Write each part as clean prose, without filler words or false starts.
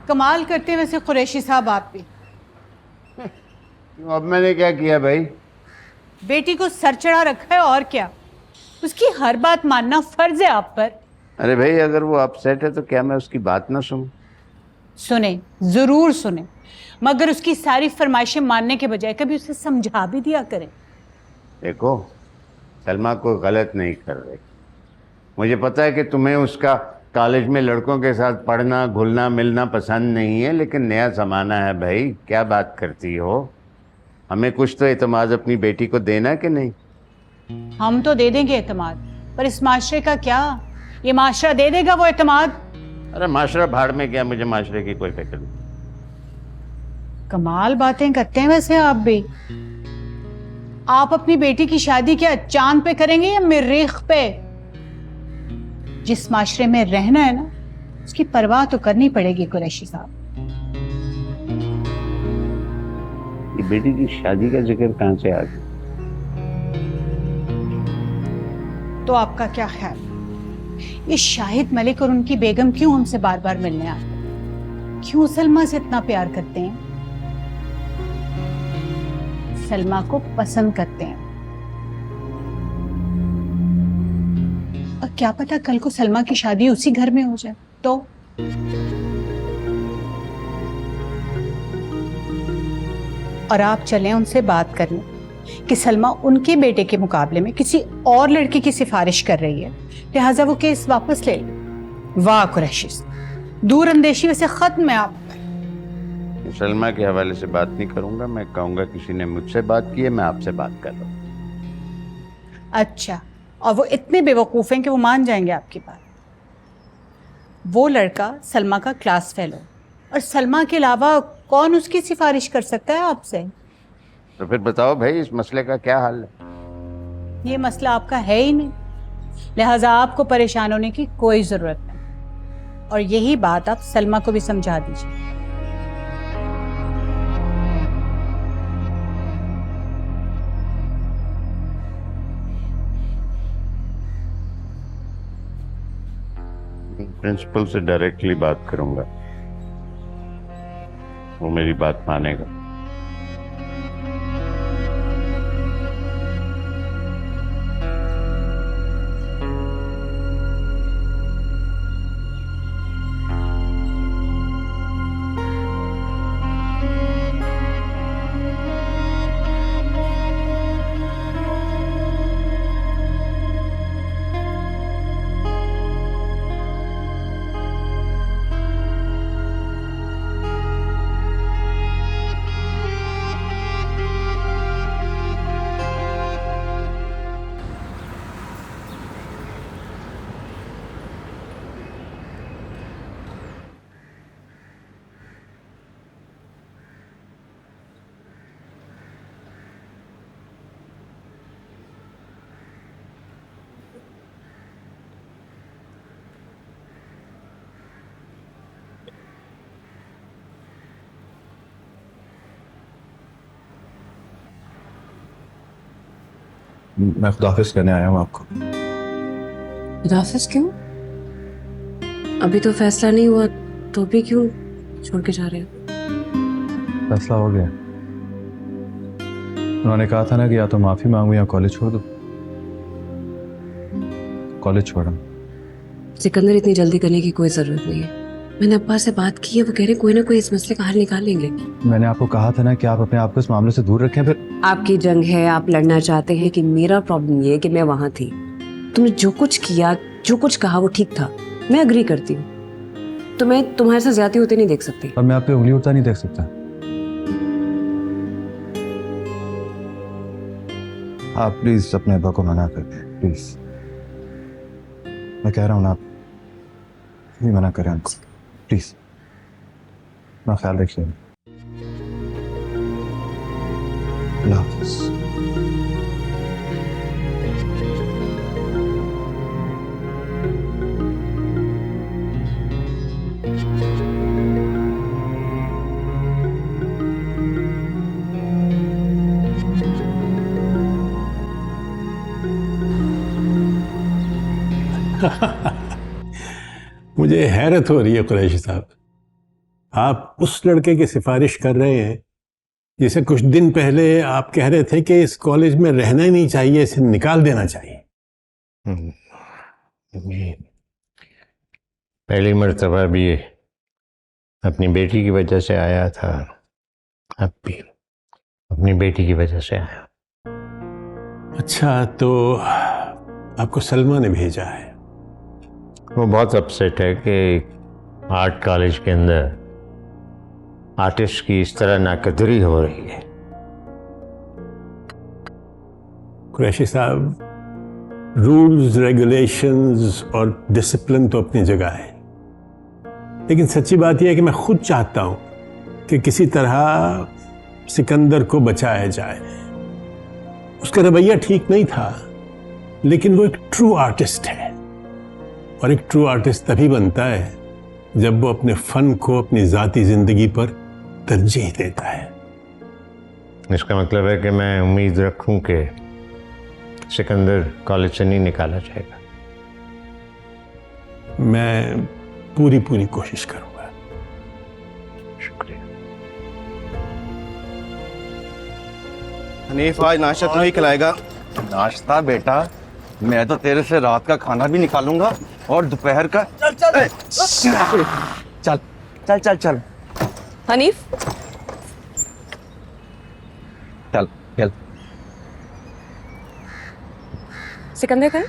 कमाल करते हैं वैसे कुरैशी साहब आप भी। अब मैंने क्या किया भाई? बेटी को सर चढ़ा रखा है और क्या, उसकी हर बात मानना फर्ज है आप पर। अरे भाई, अगर वो अपसेट है तो क्या मैं उसकी बात ना सुनूं? सुने, जरूर सुने, मगर उसकी सारी फरमाइशें मानने के बजाय कभी उसे समझा भी दिया करें। देखो, सलमा को गलत नहीं कर रही। मुझे पता है कि तुम्हें उसका कॉलेज में लड़कों के साथ पढ़ना, घुलना मिलना पसंद नहीं है, लेकिन नया जमाना है भाई, क्या बात करती हो? हमें कुछ तो एतमाद अपनी बेटी को देना कि नहीं? हम तो दे देंगे एतमाद, पर इस माशरे का क्या? ये माशरा दे देगा वो एतमाद? अरे माशरा भाड़ में गया, मुझे माशरे की कोई फिक्र नहीं। कमाल बातें करते हैं वैसे आप भी। आप अपनी बेटी की शादी क्या चांद पे करेंगे या मरीख पे? जिस माशरे में रहना है ना, उसकी परवाह तो करनी पड़ेगी कुरैशी साहब। ये बेटी की शादी का जिक्र कहां से आ गया? तो आपका क्या ख्याल, ये शाहिद मलिक और उनकी बेगम क्यों हमसे बार बार मिलने आते हैं? क्यों सलमा से इतना प्यार करते हैं? सलमा को पसंद करते हैं। और क्या पता कल को सलमा की शादी उसी घर में हो जाए तो? और आप चलें उनसे बात करने कि सलमा उनके बेटे के मुकाबले में किसी और लड़की की सिफारिश कर रही है, लिहाजा वो केस वापस ले ले। वाह कुरैशी, दूर अंदेशी वैसे खत्म है आप पर। सलमा के हवाले से बात नहीं करूंगा, मैं कहूंगा किसी ने मुझसे बात की है, मैं आपसे बात कर रहा हूं। अच्छा, और वो इतने बेवकूफ हैं कि वो मान जाएंगे आपकी बात? वो लड़का सलमा का क्लास फेलो, और सलमा के अलावा कौन उसकी सिफारिश कर सकता है आपसे? तो फिर बताओ भाई, इस मसले का क्या हल है? ये मसला आपका है ही नहीं, लिहाजा आपको परेशान होने की कोई जरूरत नहीं। और यही बात आप सलमा को भी समझा दीजिए। प्रिंसिपल से डायरेक्टली बात करूंगा, वो मेरी बात मानेगा। मैं खुदाफिज करने आया हूँ आपको। खुदाफिज क्यों? अभी तो फैसला नहीं हुआ, तो भी क्यों छोड़ के जा रहे हो? फैसला हो गया। उन्होंने कहा था ना कि या तो माफी मांगू या कॉलेज छोड़ दो। कॉलेज छोड़ा। सिकंदर, इतनी जल्दी करने की कोई जरूरत नहीं है। मैंने अब्बा से बात की है, वो कह रहे कोई ना कोई इस मसले का हल निकालेंगे। मैंने आपको कहा था ना कि आप अपने आप को इस मामले से दूर रखें। फिर आपकी जंग है, आप लड़ना चाहते हैं, कि मेरा प्रॉब्लम ये है कि मैं वहां थी। तुमने जो कुछ किया, जो कुछ कहा, वो ठीक था, मैं अग्री करती हूँ। तो मैं तुम्हारे साथ ज्यादा होते नहीं देख सकती। अब मैं आप पे उंगली उठता नहीं देख सकता। आप प्लीज अपने अब्बा को मना कर दें, प्लीज। मैं कह रहा हूँ ना, आप नहीं मना करें उनको, प्लीज। अपना ख्याल रखिए। अल्लाह हाफिज़। मुझे हैरत हो रही है कुरैशी साहब, आप उस लड़के की सिफारिश कर रहे हैं जिसे कुछ दिन पहले आप कह रहे थे कि इस कॉलेज में रहना ही नहीं चाहिए, इसे निकाल देना चाहिए। पहली मर्तबा भी अपनी बेटी की वजह से आया था, अब भी अपनी बेटी की वजह से आया। अच्छा, तो आपको सलमा ने भेजा है? वो बहुत अपसेट है कि आर्ट कॉलेज के अंदर आर्टिस्ट की इस तरह नाकदरी हो रही है। कुरैशी साहब, रूल्स, रेगुलेशंस और डिसिप्लिन तो अपनी जगह है, लेकिन सच्ची बात यह है कि मैं खुद चाहता हूं कि किसी तरह सिकंदर को बचाया जाए। उसका रवैया ठीक नहीं था, लेकिन वो एक ट्रू आर्टिस्ट है, और एक ट्रू आर्टिस्ट तभी बनता है जब वो अपने फन को अपनी जाती जिंदगी पर तरजीह देता है। इसका मतलब है कि मैं उम्मीद रखूं कि सिकंदर कॉलेज से नहीं निकाला जाएगा। मैं पूरी कोशिश करूंगा। शुक्रिया। हनीफ, आज नाश्ता तो नहीं खिलाएगा? नाश्ता बेटा, मैं तो तेरे से रात का खाना भी निकालूंगा और दोपहर का। चल चल चल चल चल चल हनीफ, चल चल। सिकंदर कहाँ?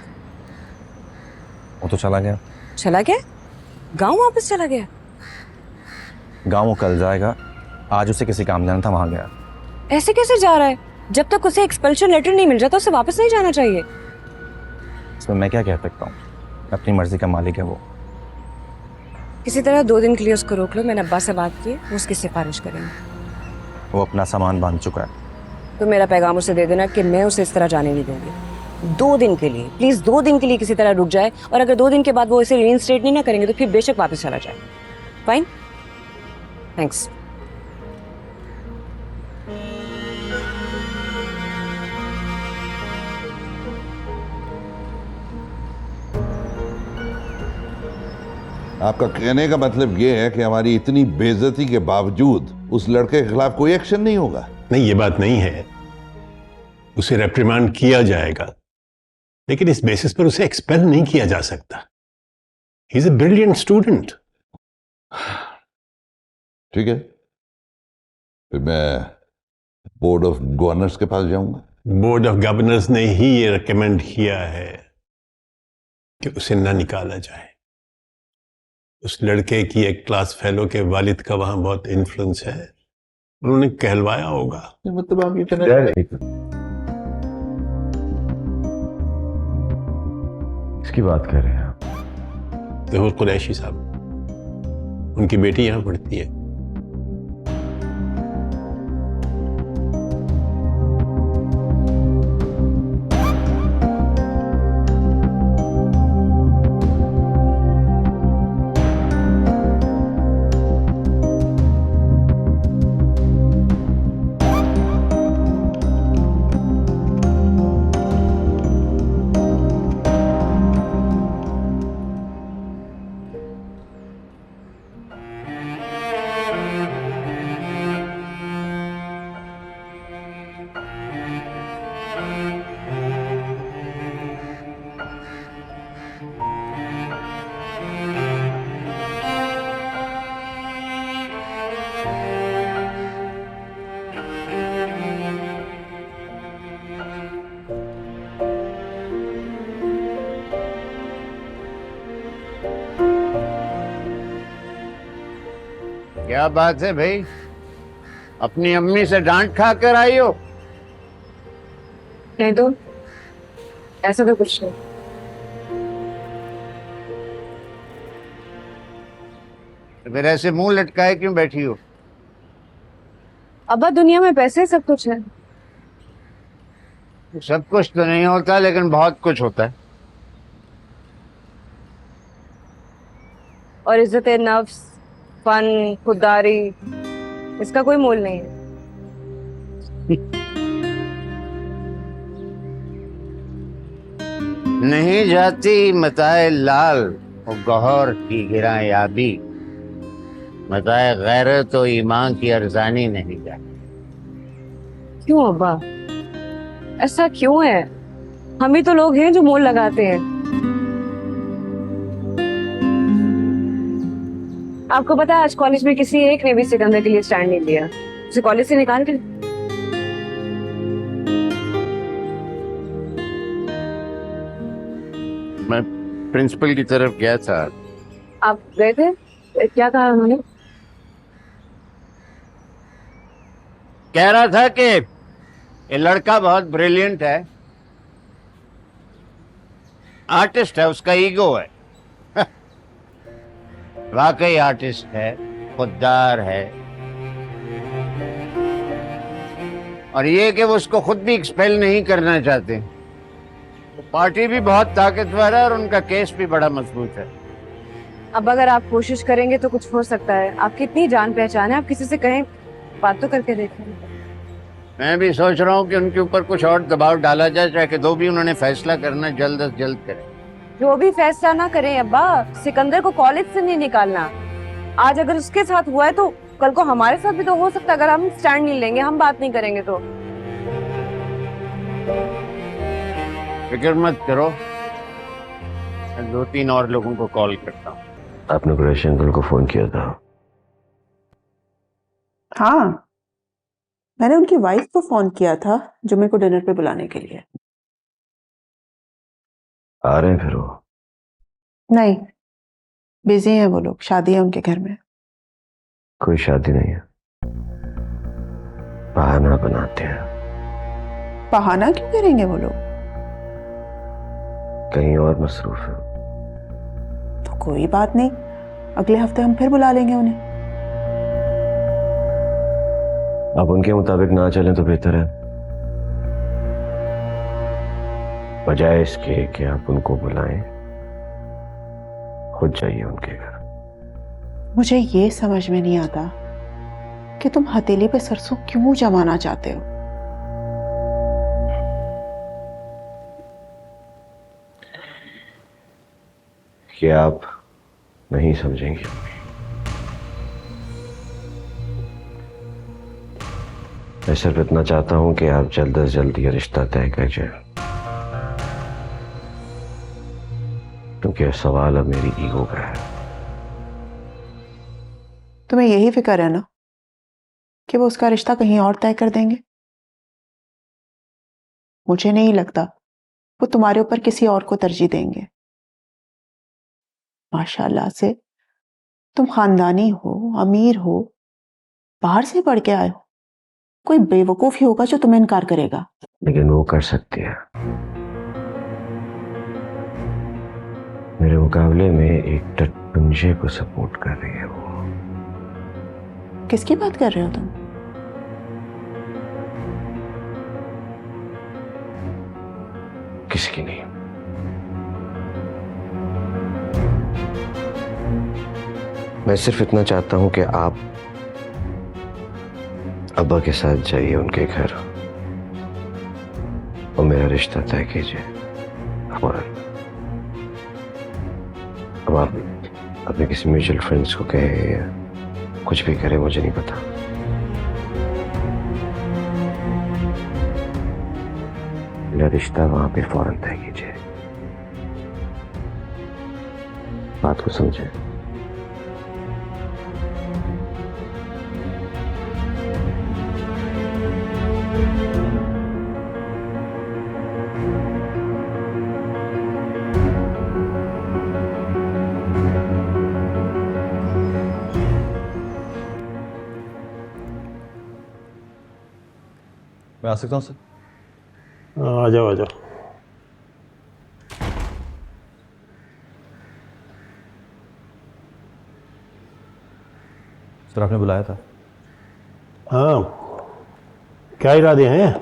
वो तो चला गया। चला गया? गांव वापस चला गया? गाँव वो कल जाएगा, आज उसे किसी काम जाना था, वहां गया। ऐसे कैसे जा रहा है? जब तक उसे एक्सपल्शन लेटर नहीं मिल रहा तो उसे वापस नहीं जाना चाहिए। इसमें मैं क्या कह सकता हूँ, अपनी मर्जी का मालिक है वो। किसी तरह 2 दिन के लिए उसको रोक लो। मैंने अब्बा से बात की, वो उसकी सिफारिश करेंगे। वो अपना सामान बांध चुका है। तो मेरा पैगाम उसे दे देना कि मैं उसे इस तरह जाने नहीं दूंगी। 2 दिन के लिए, प्लीज 2 दिन के लिए किसी तरह रुक जाए, और अगर 2 दिन के बाद वो इसे रीइंस्टेट नहीं ना करेंगे तो फिर बेशक वापस चला जाए। Fine, thanks. आपका कहने का मतलब यह है कि हमारी इतनी बेइज्जती के बावजूद उस लड़के के खिलाफ कोई एक्शन नहीं होगा? नहीं, ये बात नहीं है। उसे रेप्रिमांड किया जाएगा, लेकिन इस बेसिस पर उसे एक्सपेल नहीं किया जा सकता। He is a brilliant student. ठीक है, फिर मैं बोर्ड ऑफ गवर्नर्स के पास जाऊंगा। बोर्ड ऑफ गवर्नर्स ने ही ये रिकमेंड किया है कि उसे ना निकाला जाए। उस लड़के की एक क्लास फेलो के वालिद का वहां बहुत इन्फ्लुएंस है, उन्होंने कहलवाया होगा। मतलब आप ये कहना, इसकी बात कर रहे हैं आप? ज़हूर कुरैशी साहब, उनकी बेटी यहाँ पढ़ती है। क्या बात है भाई, अपनी अम्मी से डांट खा कर आई हो? नहीं तो ऐसा तो कुछ नहीं। तो फिर ऐसे मुंह लटकाए क्यों बैठी हो? अब्बा, दुनिया में पैसे सब कुछ है। सब कुछ तो नहीं होता, लेकिन बहुत कुछ होता है। और इज्जत नफ्स, फन, खुददारी, इसका कोई मोल नहीं है। नहीं जाती मताए लाल और गौहर की गिरा याबी, मताए गैरत तो ईमान की अरजानी नहीं जाती। क्यों अब्बा, ऐसा क्यों है? हम ही तो लोग हैं जो मोल लगाते हैं। आपको पता है आज कॉलेज में किसी एक ने भी सिकंदर के लिए स्टैंड नहीं लिया, उसे कॉलेज से निकाल के। मैं प्रिंसिपल की तरफ गया था। आप गए थे? क्या कहा उन्होंने? कह रहा था कि ये लड़का बहुत ब्रिलियंट है, आर्टिस्ट है, उसका ईगो है। वाकई आर्टिस्ट है, खुददार है, और ये कि वो उसको खुद भी एक्सपेल नहीं करना चाहते। पार्टी भी बहुत ताकतवर है और उनका केस भी बड़ा मजबूत है। अब अगर आप कोशिश करेंगे तो कुछ हो सकता है। आपकी इतनी जान पहचान है, आप किसी से कहें, बात तो करके देखें। मैं भी सोच रहा हूँ कि उनके ऊपर कुछ और दबाव डाला जाए, चाहे कि जो भी उन्होंने फैसला करना जल्द से जल्द करें। जो भी फैसला ना करें अब्बा, सिकंदर को कॉलेज से नहीं निकालना। आज अगर उसके साथ हुआ है तो कल को हमारे साथ भी तो हो सकता है, अगर हम स्टैंड नहीं लेंगे, हम बात नहीं करेंगे तो। फिक्र मत करो, मैं 2-3 और लोगों को कॉल करता हूँ। आपने कुरैशी अंकल को फोन किया था? हाँ, मैंने उनकी वाइफ को फोन किया था जुम्मे को डिनर पे बुलाने के लिए। आ रहे हैं फिर वो? नहीं, बिजी हैं वो लोग, शादी है उनके घर में। कोई शादी नहीं है, बहाना बनाते हैं। बहाना क्यों करेंगे वो लोग? कहीं और मसरूफ है। तो कोई बात नहीं, अगले हफ्ते हम फिर बुला लेंगे उन्हें। आप उनके मुताबिक ना चलें तो बेहतर है, बजाय इसके कि आप उनको बुलाएं, खुद जाइए उनके घर। मुझे ये समझ में नहीं आता कि तुम हथेली पे सरसों क्यों जमाना चाहते हो। कि आप नहीं समझेंगे। मैं सिर्फ इतना चाहता हूं कि आप जल्द से जल्द ये रिश्ता तय कर जाए, क्योंकि सवाल अब मेरी ईगो का है। तुम्हें यही फिक्र है ना कि वो उसका रिश्ता कहीं और तय कर देंगे? मुझे नहीं लगता वो तुम्हारे ऊपर किसी और को तरजीह देंगे। माशाल्लाह से तुम खानदानी हो, अमीर हो, बाहर से पढ़ के आए हो, कोई बेवकूफ ही होगा जो तुम्हें इनकार करेगा। लेकिन वो कर सकती है। मेरे मुकाबले में एक टटपुंजे को सपोर्ट कर रही है वो। किसकी बात कर रहे हो तुम? किसकी नहीं। मैं सिर्फ इतना चाहता हूं कि आप अब्बा के साथ जाइए उनके घर और मेरा रिश्ता तय कीजिए। हमारा अब आप अपने किसी म्यूचुअल फ्रेंड्स को कहे या कुछ भी करे, मुझे नहीं पता। मेरा रिश्ता वहां पे फौरन तय कीजिए। बात को समझे। मैं आ सकता हूँ सर? आ जाओ आ जाओ। सर आपने बुलाया था? हाँ, क्या इरादे हैं?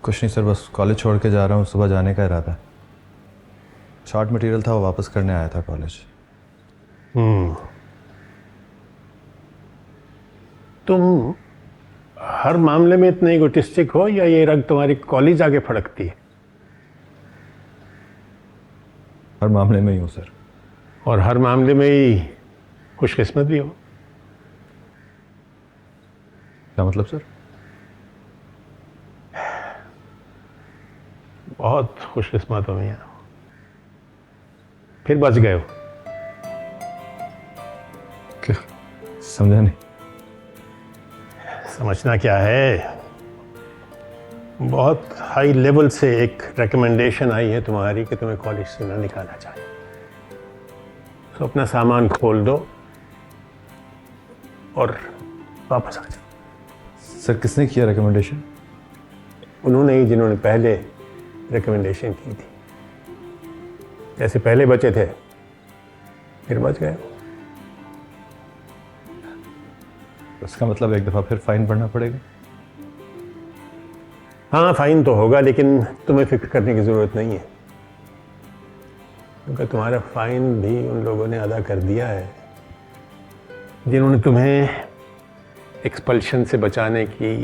कुछ नहीं सर, बस कॉलेज छोड़ के जा रहा हूँ, सुबह जाने का इरादा है। शॉर्ट मटेरियल था, वो वापस करने आया था कॉलेज। तुम हर मामले में इतने इगोटिस्टिक हो या ये रग तुम्हारी कॉलेज आगे फड़कती है? हर मामले में ही हूँ सर। और हर मामले में ही खुशकिस्मत भी हो? क्या मतलब सर? बहुत खुशकिस्मत हो मियां, फिर बच गए हो। क्या? समझा नहीं। समझना क्या है, बहुत हाई लेवल से एक रिकमेंडेशन आई है तुम्हारी कि तुम्हें कॉलेज से ना निकाला जाए। तो अपना सामान खोल दो और वापस आ जाओ। सर किसने किया रिकमेंडेशन? उन्होंने ही जिन्होंने पहले रिकमेंडेशन की थी। जैसे पहले बचे थे फिर बच गए। उसका मतलब एक दफ़ा फिर फाइन भरना पड़ेगा? हाँ फाइन तो होगा, लेकिन तुम्हें फिक्र करने की ज़रूरत नहीं है, क्योंकि तुम्हारा फाइन भी उन लोगों ने अदा कर दिया है जिन्होंने तुम्हें एक्सपल्शन से बचाने की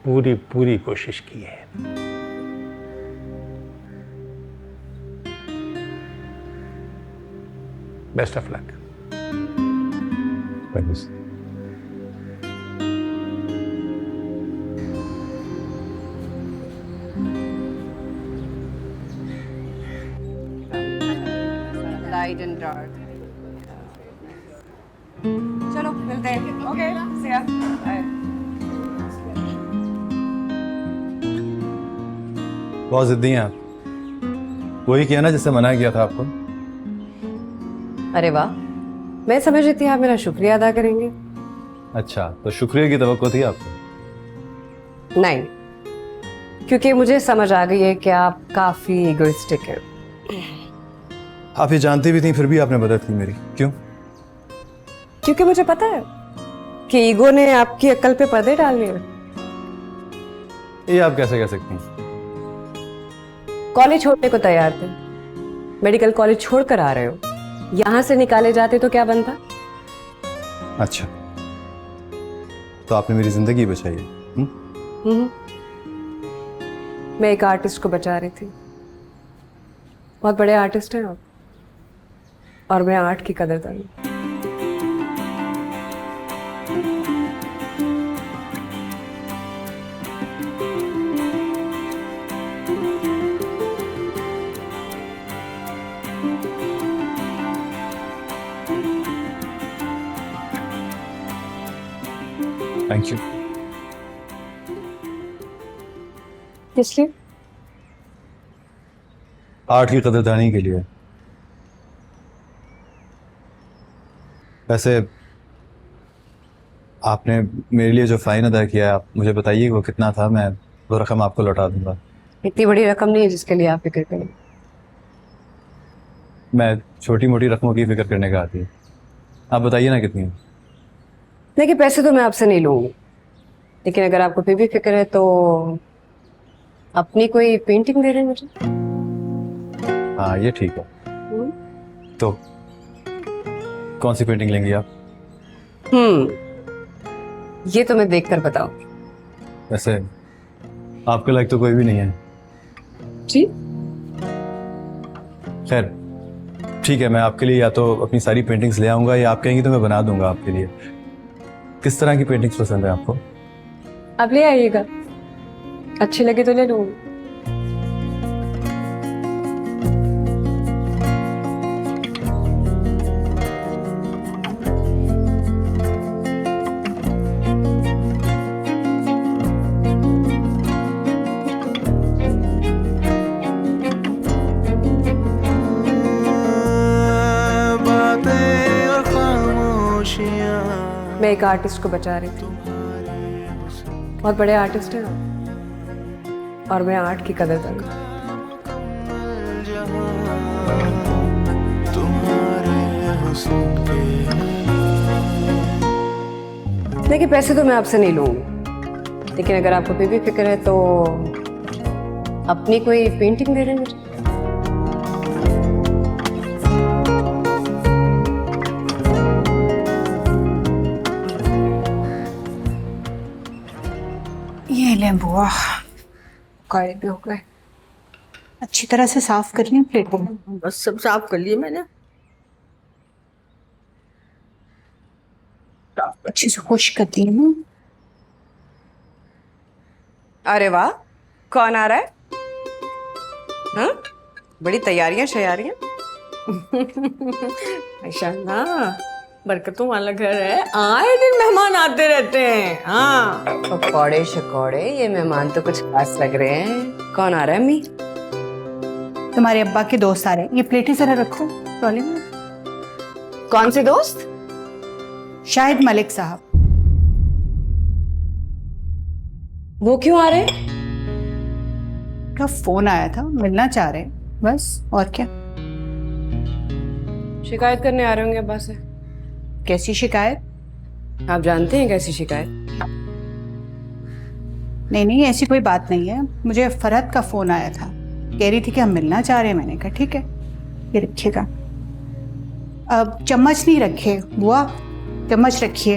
पूरी पूरी कोशिश की है। Best of luck. Thank you. Light and dark. चलो मिलते हैं। ओके सी या। बहुत जिद्दी हैं आप। वही किया ना जिससे मना किया था आपको। अरे वाह, मैं समझ रही थी आप मेरा शुक्रिया अदा करेंगे। अच्छा, तो शुक्रिया की तवक्को थी आपको? नहीं, क्योंकि मुझे समझ आ गई है कि आप काफी इगोइस्टिक हैं। आप ये जानती भी थी फिर भी आपने मदद की मेरी, क्यों? क्योंकि मुझे पता है कि ईगो ने आपकी अक्ल पे पर्दे डाल लिए। ये आप कैसे कह सकती हैं? कॉलेज छोड़ने को तैयार थे, मेडिकल कॉलेज छोड़कर आ रहे हो, यहां से निकाले जाते तो क्या बनता? अच्छा, तो आपने मेरी जिंदगी बचाई है। मैं एक आर्टिस्ट को बचा रही थी। बहुत बड़े आर्टिस्ट हैं आप, और मैं आर्ट की कदरदान हूं। Thank you. इसलिए आर्ट की कदरदानी के लिए। वैसे आपने मेरे लिए जो फाइन अदा किया है, आप मुझे बताइए वो कितना था, मैं वो रकम आपको लौटा दूंगा। इतनी बड़ी रकम नहीं है जिसके लिए आप फिक्र करें। मैं छोटी मोटी रकमों की फिक्र करने का आती है। आप बताइए ना कितनी है। देखिए, पैसे तो मैं आपसे नहीं लूंगी, लेकिन अगर आपको फिर भी फिक्र है तो अपनी कोई पेंटिंग दे रहे हैं मुझे। हाँ ये ठीक है। तो कौन सी पेंटिंग लेंगी आप? ये तो मैं देखकर बताऊं। वैसे आपके लायक तो कोई भी नहीं है। जी खैर ठीक है, मैं आपके लिए या तो अपनी सारी पेंटिंग्स ले आऊंगा या आप कहेंगी तो मैं बना दूंगा आपके लिए। किस तरह की पेंटिंग्स पसंद है आपको? आप ले आइएगा, अच्छी लगे तो ले लूंगी। मैं एक आर्टिस्ट को बचा रही थी। बहुत बड़े आर्टिस्ट हैं आप, और मैं आर्ट की कदरदान हूं। देखिए, पैसे तो मैं आपसे नहीं लूंगी, लेकिन अगर आपको फिर भी फिक्र है तो अपनी कोई पेंटिंग दे रहे हैं मुझे। ये ले बुआ, काले भी हो गए। अच्छी तरह से साफ कर लिया प्लेट को। बस सब साफ कर लिए मैंने। अच्छे से खुश कर दी ना। अरे वाह, कौन आ रहा है? हाँ, बड़ी तैयारियां शयारियां। माशाल्लाह, बरकतों वाला घर है, आए दिन मेहमान आते रहते हैं। हाँ, पकौड़े शकौड़े, ये मेहमान तो कुछ खास लग रहे हैं। कौन आ रहा है अम्मी? तुम्हारे अब्बा के दोस्त आ रहे हैं, ये प्लेटें जरा रखो ट्रॉली में। कौन से दोस्त? शाहिद मलिक साहब। वो क्यों आ रहे? का फोन आया था, मिलना चाह रहे हैं, बस और क्या। शिकायत करने आ रहे होंगे अब्बा से। कैसी शिकायत? आप जानते हैं कैसी शिकायत? नहीं नहीं, ऐसी कोई बात नहीं है। मुझे फरहत का फोन आया था, कह रही थी कि हम मिलना चाह रहे हैं। मैंने कहा ठीक है, ये रखिएगा। अब चम्मच नहीं रखे बुआ, चम्मच रखिए,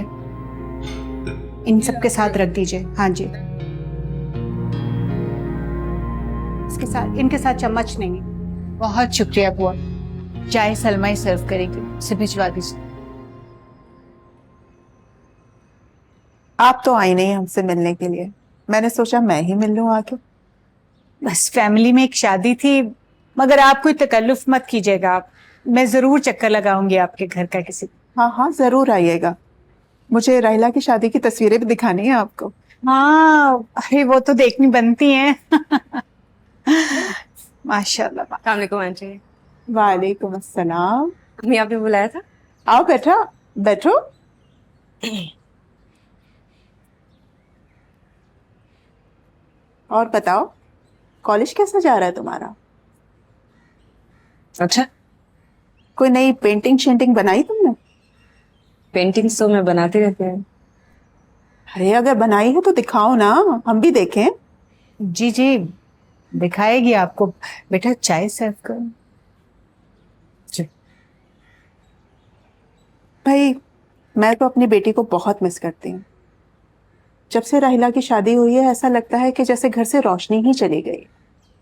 इन सब के साथ रख दीजिए। हाँ जी, इसके साथ, इनके साथ चम्मच नहीं। बहुत शुक्रिया बुआ, चाय सलमा ही सर्व करेगी, उसे भिजवा दीजिए। आप तो आई नहीं हमसे मिलने के लिए, मैंने सोचा मैं ही मिल लूं आके। बस फैमिली में एक शादी थी, मगर आप कोई तकल्लुफ मत कीजिएगा, मैं जरूर चक्कर लगाऊंगी आपके घर का किसी। हाँ हाँ जरूर आइएगा, मुझे राहिला की शादी की तस्वीरें भी दिखानी है आपको। हाँ, अरे वो तो देखनी बनती हैं। माशाल्लाह। अस्सलाम वालेकुम आंटी। वालेकुम अस्सलाम। अम्मी आपने बुलाया था? आओ बैठो बैठो। और बताओ, कॉलेज कैसा जा रहा है तुम्हारा? अच्छा, कोई नई पेंटिंग शेंटिंग बनाई तुमने? पेंटिंग्स तो मैं बनाती रहती हूँ। अरे अगर बनाई है तो दिखाओ ना, हम भी देखें। जी जी, दिखाएगी आपको। बेटा चाय सर्व करो। भाई मैं तो अपनी बेटी को बहुत मिस करती हूँ। जब से राहिला की शादी हुई है ऐसा लगता है कि जैसे घर से रोशनी ही चली गई।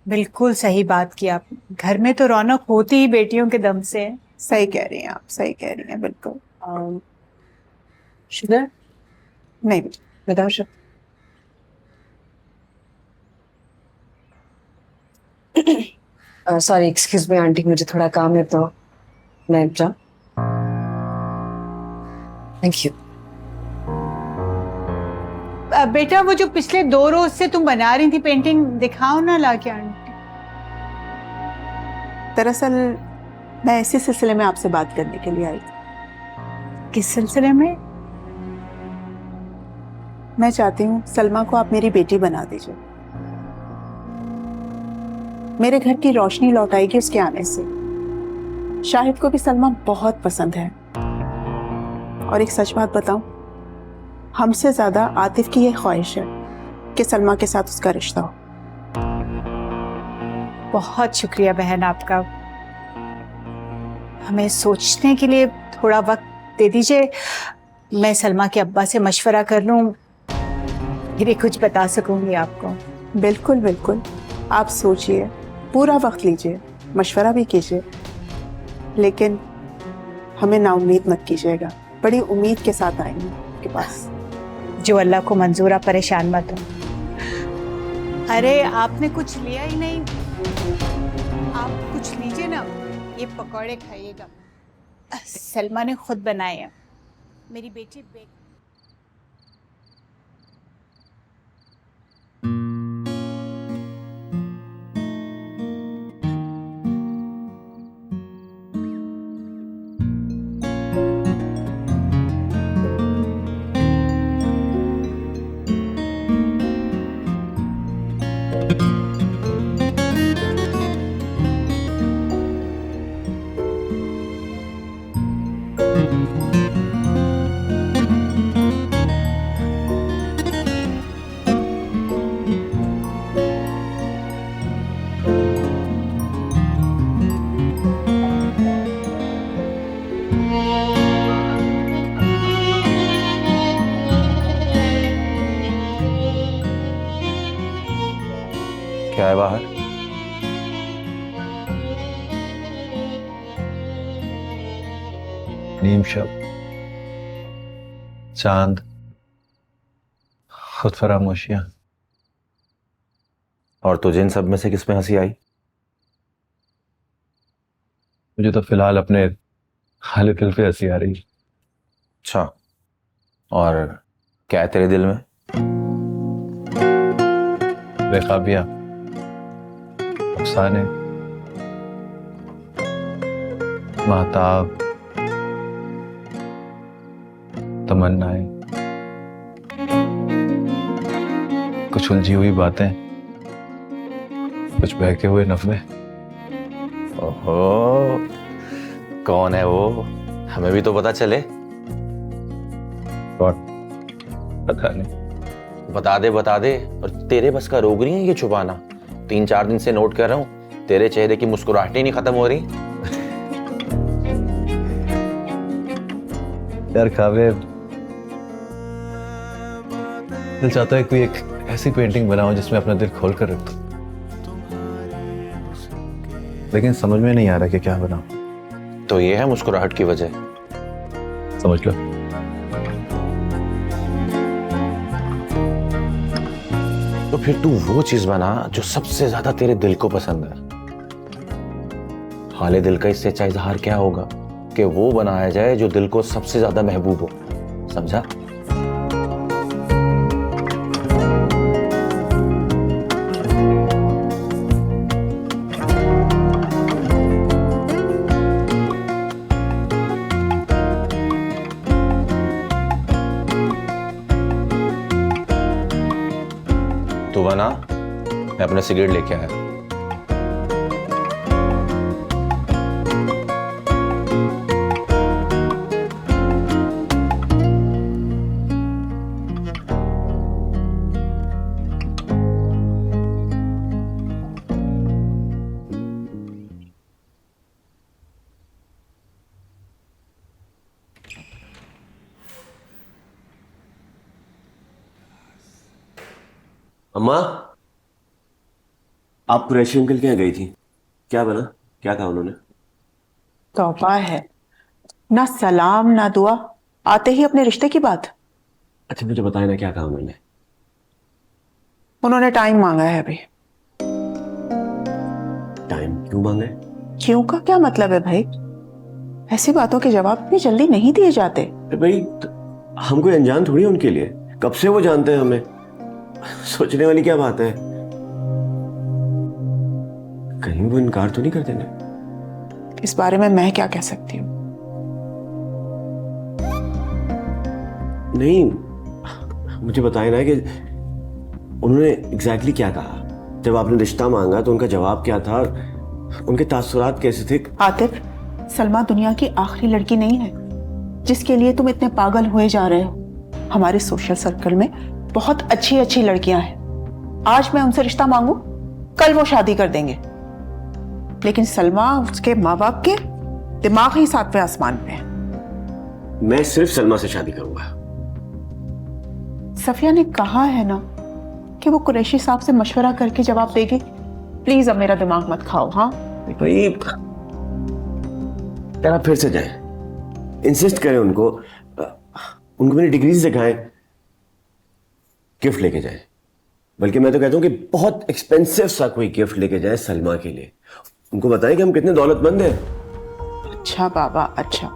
बिल्कुल सही बात की आप, घर में तो रौनक होती ही बेटियों के दम से है। सही कह रही हैं आप, सही कह रही हैं बिल्कुल। शुगर? नहीं बताओ sugar. Sorry, excuse me aunty, मुझे थोड़ा काम है तो मैं जाऊँ। Thank you. बेटा वो जो पिछले 2 रोज से तुम बना रही थी पेंटिंग, दिखाओ ना लाके आंटी। दरअसल मैं इसी सिलसिले में आपसे बात करने के लिए आई थी। किस सिलसिले में? मैं चाहती हूँ सलमा को आप मेरी बेटी बना दीजिए। मेरे घर की रोशनी लौट आएगी उसके आने से। शाहिद को भी सलमा बहुत पसंद है, और एक सच बात बताऊं, हमसे ज्यादा आतिफ की यह ख्वाहिश है कि सलमा के साथ उसका रिश्ता हो। बहुत शुक्रिया बहन आपका, हमें सोचने के लिए थोड़ा वक्त दे दीजिए। मैं सलमा के अब्बा से मशवरा कर लूं, फिर ही कुछ बता सकूंगी आपको। बिल्कुल बिल्कुल, आप सोचिए, पूरा वक्त लीजिए, मशवरा भी कीजिए, लेकिन हमें नाउम्मीद मत कीजिएगा। बड़ी उम्मीद के साथ आएंगे आपके पास। जो अल्लाह को मंजूर, आप परेशान मत हो। अरे आपने कुछ लिया ही नहीं, आप कुछ लीजिए ना, ये पकौड़े खाइएगा, सलमा ने खुद बनाए हैं। मेरी बेटी क्या है बाहर? नीम शब, चांद, खुद फरामोशियां। और तुझे इन सब में से किस में हंसी आई? मुझे तो फिलहाल अपने हाल दिल पे हंसी आ रही है। अच्छा, और क्या है तेरे दिल में? बेख्वाबियाँ, अफसाने, महताब, तमन्नाएं, कुछ उलझी हुई बातें, कुछ बहके हुए नफ़े। ओहो, कौन है वो? हमें भी तो पता चले। कौन? पता नहीं। बता दे। और तेरे बस का रोग नहीं है ये छुपाना। 3-4 दिन से नोट कर रहा हूँ, तेरे चेहरे की मुस्कुराहट ही नहीं खत्म हो रही। यार काव्य, दिल चाहता है कोई एक ऐसी पेंटिंग बनाऊं जिसमें अपना दिल खोल कर रख दूं, लेकिन समझ में नहीं आ रहा कि क्या बनाऊं। तो ये है मुस्कुराहट की वजह। समझ लो। तो फिर तू वो चीज बना जो सबसे ज्यादा तेरे दिल को पसंद है। हाले दिल का इससे अच्छा इजहार क्या होगा कि वो बनाया जाए जो दिल को सबसे ज्यादा महबूब हो। समझा? तू बना, मैं अपना सिगरेट लेके आया। अम्मा, आप कुरैशी अंकल के यहाँ गई थी, क्या बना? क्या कहा उन्होंने? तौबा है, ना सलाम ना दुआ, आते ही अपने रिश्ते की बात। अच्छा मुझे बताया ना क्या कहा उन्होंने? उन्होंने टाइम मांगा है अभी। टाइम क्यों मांगा है? क्यों का क्या मतलब है भाई? ऐसी बातों के जवाब इतनी जल्दी नहीं दिए जाते। भाई हम कोई अनजान थोड़ी है उनके लिए, कब से वो जानते हैं हमें। सोचने वाली क्या बात है? कहीं वो इनकार तो नहीं कर देंगे? इस बारे में मैं क्या कह सकती हूँ? नहीं, मुझे बताया ना कि उन्होंने एग्जैक्टली क्या कहा। जब आपने रिश्ता मांगा तो उनका जवाब क्या था, उनके तासुरात कैसे थे? आतिफ, सलमा दुनिया की आखिरी लड़की नहीं है जिसके लिए तुम इतने पागल हुए जा रहे हो। हमारे सोशल सर्कल में बहुत अच्छी अच्छी लड़कियां हैं। आज मैं उनसे रिश्ता मांगू, कल वो शादी कर देंगे, लेकिन सलमा, उसके माँ बाप के दिमाग ही 7वें आसमान पे है। मैं सिर्फ सलमा से शादी करूंगा। सफिया ने कहा है ना कि वो कुरैशी साहब से मशवरा करके जवाब देगी। प्लीज अब मेरा दिमाग मत खाओ। हाँ भाई, यार आप फिर से जाएं, इंसिस्ट करें उनको मेरी डिग्रीज दिखाएं, गिफ्ट लेके जाएं। बल्कि मैं तो कहता हूं कि बहुत एक्सपेंसिव सा कोई गिफ्ट लेके जाएं सलमा के लिए। उनको बताएं कि हम कितने दौलतमंद हैं। अच्छा बाबा, अच्छा,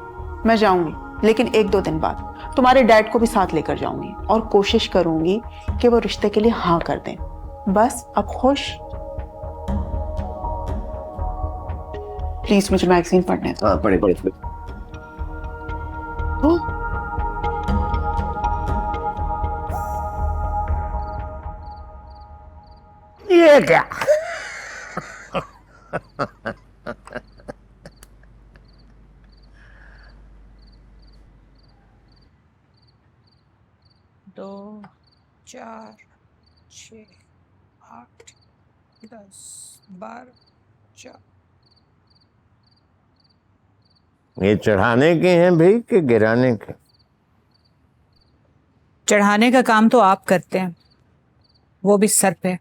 मैं जाऊंगी, लेकिन 1-2 दिन बाद तुम्हारे डैड को भी साथ लेकर जाऊंगी और कोशिश करूंगी कि वो रिश्ते के लिए हाँ कर दें। बस अब खुश? प्लीज मुझे मैगजीन पढ़ने दो। हाँ पढ़े। ये क्या? दो, 4, 6, 8, 10, 12, 4। ये चढ़ाने के हैं भाई कि गिराने के? चढ़ाने का काम तो आप करते हैं, वो भी सर पे।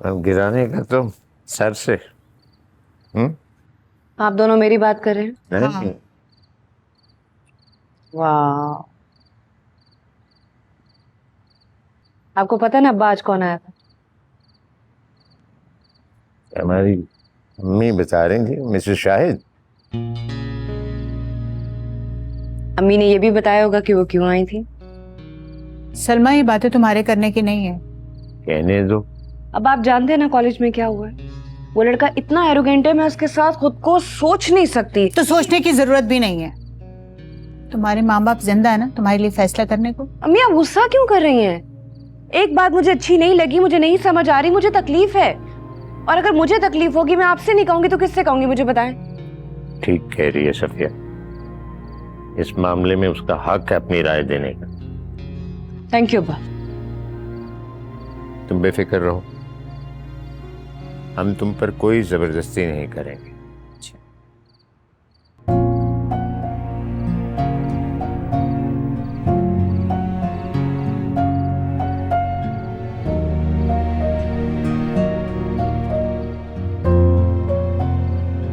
अब गिराने का तो सर से। आप दोनों मेरी बात कर रहे हैं? नहीं? हाँ। वाह, आपको पता ना अब्बा आज कौन आया था? हमारी अम्मी बता रही थी, मिसेस शाहिद। अम्मी ने ये भी बताया होगा कि वो क्यों आई थी। सलमा, ये बातें तुम्हारे करने की नहीं है। कहने दो। अब आप जानते हैं ना कॉलेज में क्या हुआ है। वो लड़का इतना एरोगेंट है, मैं उसके साथ खुद को सोच नहीं सकती। तो सोचने की जरूरत भी नहीं है। तुम्हारे माँ बाप जिंदा है ना तुम्हारे लिए फैसला करने को। अम्मी आप गुस्सा क्यों कर रही हैं? एक बात मुझे अच्छी नहीं लगी, मुझे नहीं समझ आ रही, मुझे तकलीफ है। और अगर मुझे तकलीफ होगी, मैं आपसे नहीं कहूंगी तो किससे कहूंगी, मुझे बताएं। ठीक कह रही है सफिया, इस मामले में उसका हक है अपनी राय देने का। थैंक यू अब्बा। तुम बेफिक्र रहो, हम तुम पर कोई जबरदस्ती नहीं करेंगे।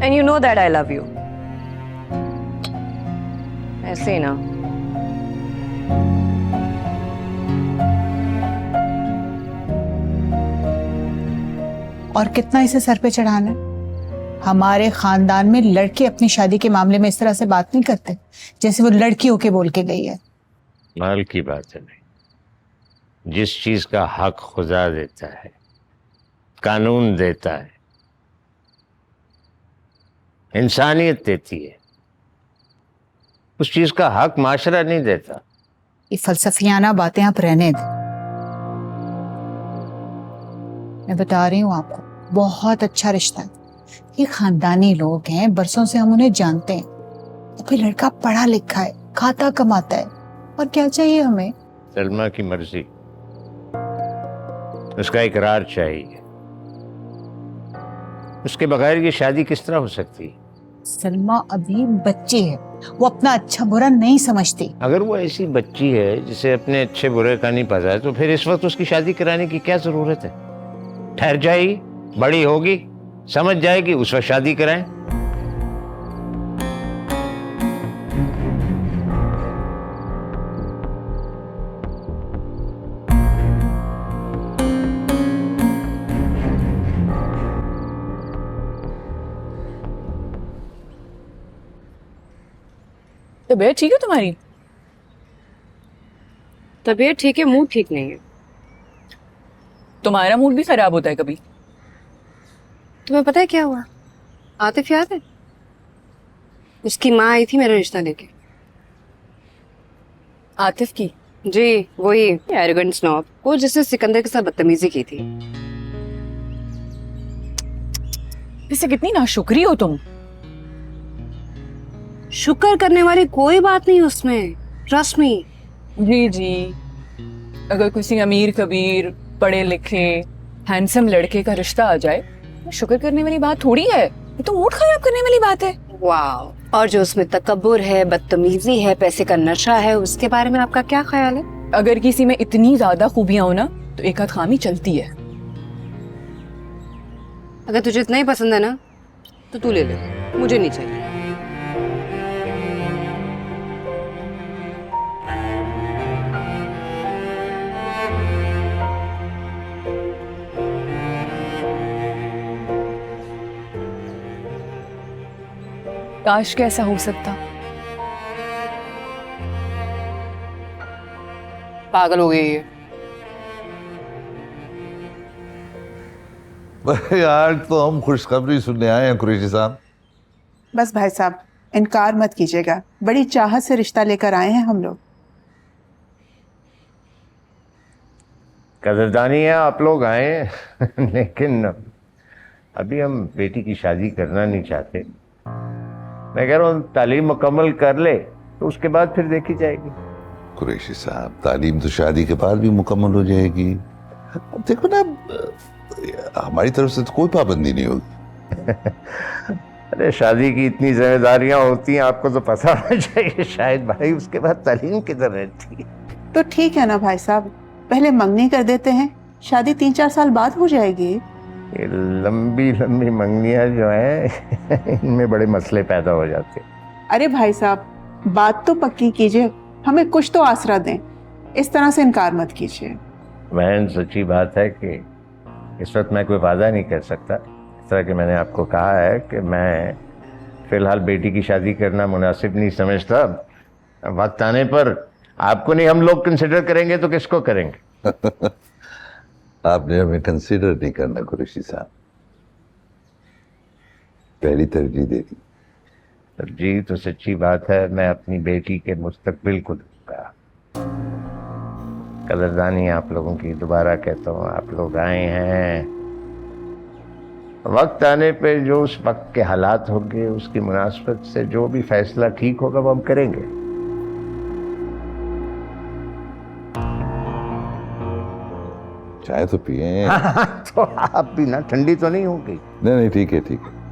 And you know that I love you. ऐसे ही ना। और कितना इसे सर पे चढ़ाना है? हमारे खानदान में लड़के अपनी शादी के मामले में इस तरह से बात नहीं करते जैसे वो लड़की होके बोल के गई है। माल की बात है नहीं, जिस चीज का हक खुदा देता है, कानून देता है, इंसानियत देती है, उस चीज का हक माशरा नहीं देता। ये फलसफियाना बातें आप रहने दें। मैं बता रही हूँ आपको, बहुत अच्छा रिश्ता है। ये खानदानी लोग हैं, बरसों से हम उन्हें जानते हैं। तो फिर लड़का पढ़ा लिखा है, खाता कमाता है, और क्या चाहिए हमें? सलमा की मर्जी, उसका इकरार चाहिए। उसके बगैर ये शादी किस तरह हो सकती है? सलमा अभी बच्ची है, वो अपना अच्छा बुरा नहीं समझती। अगर वो ऐसी बच्ची है जिसे अपने अच्छे बुरे का नहीं पता है, तो फिर इस वक्त उसकी शादी कराने की क्या जरूरत है? ठहर जाएगी, बड़ी होगी, समझ जाएगी, उस वक्त शादी कराएं। तबीयत ठीक है तुम्हारी? तबीयत ठीक है, मूड ठीक नहीं है। तुम्हारा मूड भी खराब होता है कभी। तुम्हें पता है क्या हुआ? आतिफ याद है? उसकी माँ आई थी मेरा रिश्ता लेके। आतिफ की? जी, वही एरोगेंट स्नॉब, वो जिसने सिकंदर के साथ बदतमीजी की थी। वैसे कितनी नाशुक्री हो तुम। शुक्र करने वाली कोई बात नहीं उसमें, ट्रस्ट मी। जी जी, अगर किसी अमीर कबीर पढ़े लिखे हैंडसम लड़के का रिश्ता आ जाए, शुक्र करने वाली बात थोड़ी है, ये तो मूड खराब करने वाली बात है। वाह। और जो उसमें तकब्बुर है, बदतमीजी है, पैसे का नशा है, उसके बारे में आपका क्या ख्याल है? अगर किसी में इतनी ज्यादा खूबियां हो ना, तो एक आध खामी चलती है। अगर तुझे इतना ही पसंद है ना, तो तू ले ले, मुझे नहीं चाहिए। काश कैसा हो सकता। पागल हो गई है। यार तो हम खुशखबरी सुनने आए हैं कुरैशी साहब। बस भाई साहब, इनकार मत कीजिएगा, बड़ी चाहत से रिश्ता लेकर आए हैं हम लोग। कदरदानी है आप लोग आए लेकिन अभी हम बेटी की शादी करना नहीं चाहते। मैं कह रहा हूँ तालीम मुकम्मल कर ले तो उसके बाद फिर देखी जाएगी। कुरैशी साहब, तालीम तो शादी के बाद भी मुकम्मल हो जाएगी। अब देखो ना, हमारी तरफ से तो कोई पाबंदी नहीं होगी। अरे शादी की इतनी जिम्मेदारियां होती हैं, आपको तो पता होना चाहिए शायद भाई, उसके बाद तालीम किधर रहती है। तो ठीक है ना भाई साहब, पहले मंगनी कर देते हैं, शादी 3-4 साल बाद हो जाएगी। ये लंबी लंबी मंगनियां जो हैं इनमें बड़े मसले पैदा हो जाते हैं। अरे भाई साहब, बात तो पक्की कीजिए, हमें कुछ तो आसरा दें, इस तरह से इनकार मत कीजिए। बहन, सच्ची बात है कि इस वक्त मैं कोई वादा नहीं कर सकता। इस तरह कि मैंने आपको कहा है कि मैं फिलहाल बेटी की शादी करना मुनासिब नहीं समझता। वक्त आने पर आपको नहीं हम लोग कंसिडर करेंगे तो किसको करेंगे? आपने हमें कंसिडर नहीं करना कुरैशी साहब, पहली तरजीह दे दी। जी तो सच्ची बात है, मैं अपनी बेटी के मुस्तकबिल को दूंगा। कदरदानी आप लोगों की दोबारा कहता हूँ, आप लोग आए हैं, वक्त आने पे जो उस वक्त के हालात होंगे उसकी मुनासबत से जो भी फैसला ठीक होगा वो हम करेंगे। चाय तो पिए। तो आप भी ना, ठंडी तो नहीं होगी? नहीं नहीं, ठीक है ठीक है।